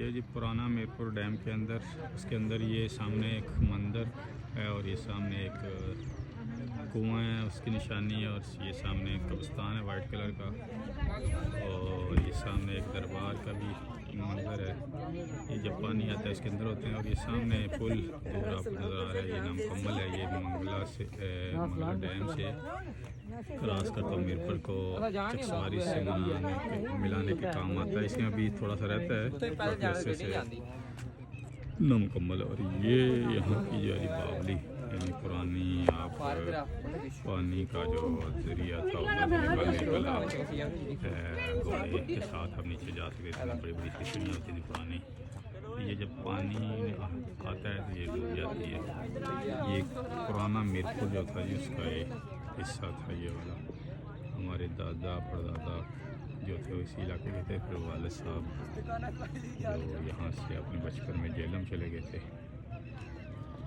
ये जी पुराना मीरपुर डैम के अंदर, उसके अंदर ये सामने एक मंदिर है और ये सामने एक कुआं है, उसकी निशानी है। और ये सामने एक कब्रिस्तान है वाइट कलर का, और ये सामने एक दरबार का भी मंदिर है। ये जब पानी आता है इसके अंदर होते हैं। और ये सामने पुल दूर आपको नज़र आ रहा है, ये नामुकम्मल है। ये मंगला डैम से क्रॉस करता हूँ मीरपुर को चकसवारी से मिलाने के काम आता है। इसमें अभी थोड़ा सा रहता है से नामुकम्मल। और ये यहाँ की जो है बावली, यानी पुरानी आप पानी का जो जरिया था घोड़े के साथ हम नीचे जा सकते थे। बड़ी बड़ी सीढ़ियाँ होती थी पुरानी। ये जब पानी आता है तो ये डूब जाती है। ये पुराना मीरपुर जो था जिसका एक हिस्सा था ये वाला। हमारे दादा परदादा जो थे इसी इलाके के थे। फिर वाले साहब जो यहाँ से अपने बचपन में जेलम चले गए थे,